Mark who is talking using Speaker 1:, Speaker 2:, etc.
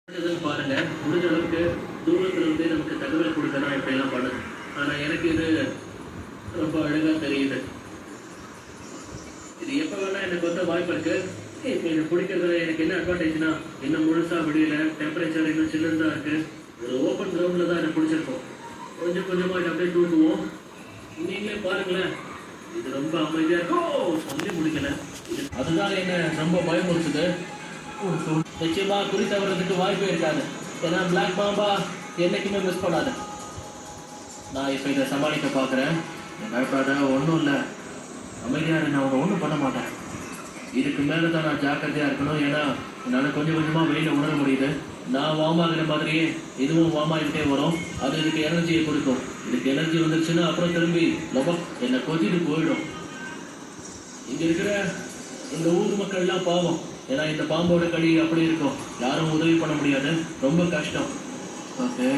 Speaker 1: பாருங்க, முடிஞ்ச அளவுக்கு தூரத்துல இருந்தே நமக்கு தகவல் கொடுக்கணும் இப்படிலாம் பண்ணுது. ஆனா எனக்கு இது ரொம்ப அழகா தெரியுது. இது எப்ப வேணா எனக்கு வந்து வாய்ப்பு இருக்கு. இப்ப இதை பிடிக்கிறதுல எனக்கு என்ன அட்வான்டேஜ்னா, இன்னும் முழுசா முடியல, டெம்பரேச்சர் இன்னும் சில்லுன்னு தான் இருக்கு. ஒரு ஓப்பன் கிரவுண்ட்ல தான் எனக்கு பிடிச்சிருக்கும். கொஞ்சம் கொஞ்சமா இதை அப்படியே தூக்குவோம். நீங்களே பாருங்களேன், இது ரொம்ப அமைதியா இருக்கும். சொல்லி முடிக்கல. அதுதான் என்ன ரொம்ப பயமுறுத்துது. நிச்சயமா குறி தவறதுக்கு வாய்ப்பே இருக்காது. ஏன்னா பிளாக் பாம்பா என்னைக்குமே மிஸ் பண்ணாது. நான் இப்ப இதை சமாளிக்க பாக்குறேன். பயப்படாத, ஒன்றும் இல்லை, அமைதியா நான் அவங்க ஒன்றும் பண்ண மாட்டேன். இதுக்கு மேலதான் நான் ஜாக்கிரதையா இருக்கணும். ஏன்னா என்னால கொஞ்சம் கொஞ்சமா வெளியில உணர முடியுது. நான் வார்ம் ஆகிற மாதிரியே இதுவும் வார்ம் ஆகிட்டே வரும். அது இதுக்கு எனர்ஜியை கொடுக்கும். இதுக்கு எனர்ஜி வந்துருச்சுன்னா அப்புறம் திரும்பி என்னை கொத்திட்டு போயிடும். இங்க இருக்கிற இந்த ஊர் மக்கள்லாம் பாவம். ஏன்னா இந்த பாம்போட கடி அப்படி இருக்கும், யாரும் உதவி பண்ண முடியாது, ரொம்ப கஷ்டம். ஓகே,